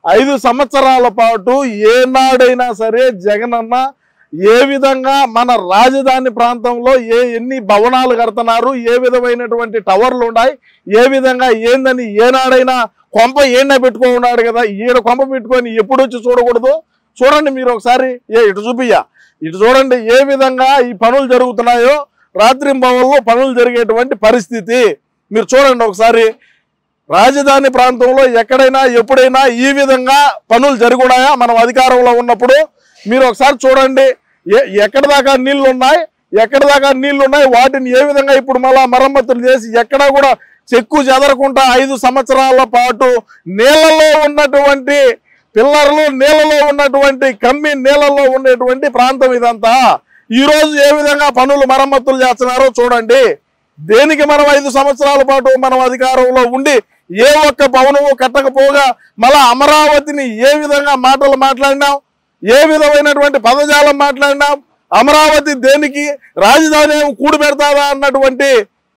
5 సంవత్సరాల పాటు ఏనాడైనా సరే జగనన్న ఏ విధంగా మన రాజధాని ప్రాంతంలో ఎన్ని భవనాలు కడుతున్నారు, ఏ విధమైనటువంటి టవర్లు ఉన్నాయి, ఏ విధంగా ఏందని ఏనాడైనా కొంప ఏడినా పెట్టుకున్నాడు కదా. ఈడ కొంప పెట్టుకొని ఎప్పుడు వచ్చి చూడకూడదు. చూడండి మీరు ఒకసారి, ఇటు చూపియ్యా, ఇటు చూడండి ఏ విధంగా ఈ పనులు జరుగుతున్నాయో. రాత్రింబవల్లో పనులు జరిగేటువంటి పరిస్థితి మీరు చూడండి ఒకసారి. రాజధాని ప్రాంతంలో ఎక్కడైనా ఎప్పుడైనా ఈ విధంగా పనులు జరుగున్నాయా మనం అధికారంలో ఉన్నప్పుడు? మీరు ఒకసారి చూడండి ఎక్కడి దాకా నీళ్లు ఉన్నాయి, వాటిని ఏ విధంగా ఇప్పుడు మళ్ళా మరమ్మతులు చేసి ఎక్కడా కూడా చెక్కు చెదరకుండా 5 సంవత్సరాల పాటు నీళ్ళలో ఉన్నటువంటి పిల్లర్లు, నీళ్ళలో ఉన్నటువంటి కమ్మి నీళ్ళలో ఉండేటువంటి ప్రాంతం ఇదంతా. ఈరోజు ఏ విధంగా పనులు మరమ్మతులు చేస్తున్నారో చూడండి. దేనికి మనం 5 సంవత్సరాల పాటు మనం అధికారంలో ఉండి ఏ ఒక్క భవనము కట్టకపోగా మళ్ళా అమరావతిని ఏ విధంగా మాటలు మాట్లాడినాం, ఏ విధమైనటువంటి పదజాలం మాట్లాడినాం. అమరావతి దేనికి, రాజధాని కూడి పెడతాదా అన్నటువంటి